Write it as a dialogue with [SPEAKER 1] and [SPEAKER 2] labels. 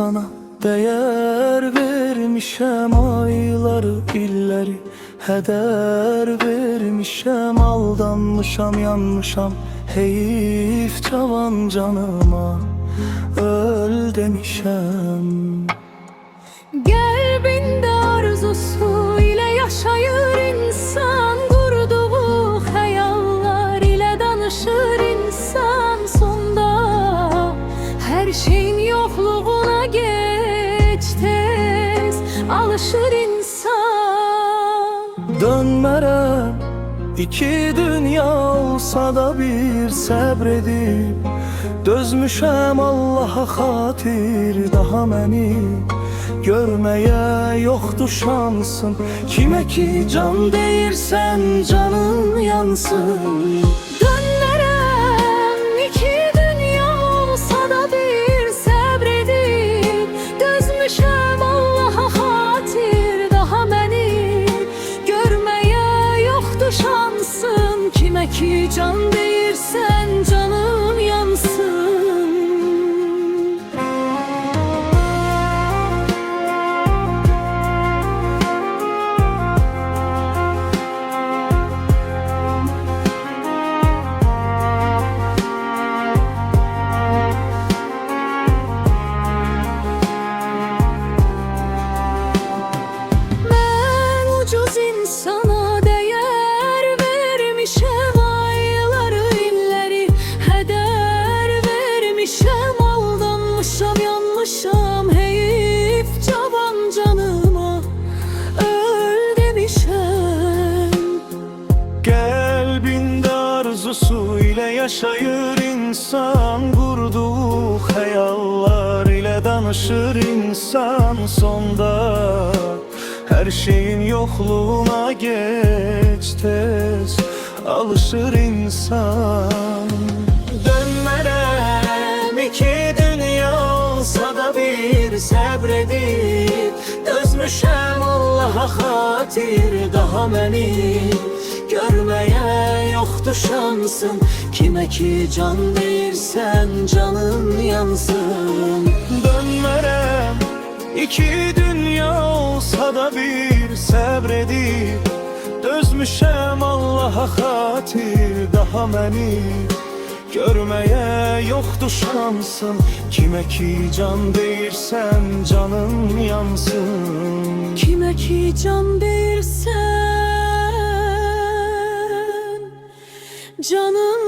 [SPEAKER 1] sana değer vermişəm, ayları, illəri hədər vermişəm. Aldanmışam, yanmışam, heyif cavan canıma öl demişəm.
[SPEAKER 2] Qəlbində arzusu ilə yaşayır insan, qurduğu xəyallar ilə danışır insan. Sonda hər şeyin yoxluğuna gec-tez alışır insan.
[SPEAKER 1] Dönmərəm, iki dünya olsa da bir səbr edib dözmüşəm Allaha xatir, daha məni görməyə yoxdur şansım. Kimə ki can deyirsən canın yansın.
[SPEAKER 2] Dönmərəm, iki dünya olsa da bir səbr edib dözmüşəm Allaha xatir, daha məni görməyə yoxdur şansın. Kimə ki can deyirsən canım yansın. Ucuz insana değer vermişəm, ayları, illəri hədər vermişəm. Aldanmışam, yanmışam, heyif cavan canıma öl demişəm.
[SPEAKER 1] Qəlbində arzusu ilə yaşayır insan, qurduğu xəyallar ilə danışır insan. Sonda her şeyin yokluğuna geç-tez alışır insan. Dönmərəm, iki dünya olsa da bir səbr edib dözmüşəm Allaha xatir, daha məni görməyə yoxdur şansın. Kimə ki can deyirsən canın yansın. Dönmərəm, iki dünya olsa da bir səbr edib dözmüşəm Allaha xatir, daha məni görməyə yoxdur şansın. Kimə ki can deyirsən canın yansın.
[SPEAKER 2] Kimə ki can deyirsən canım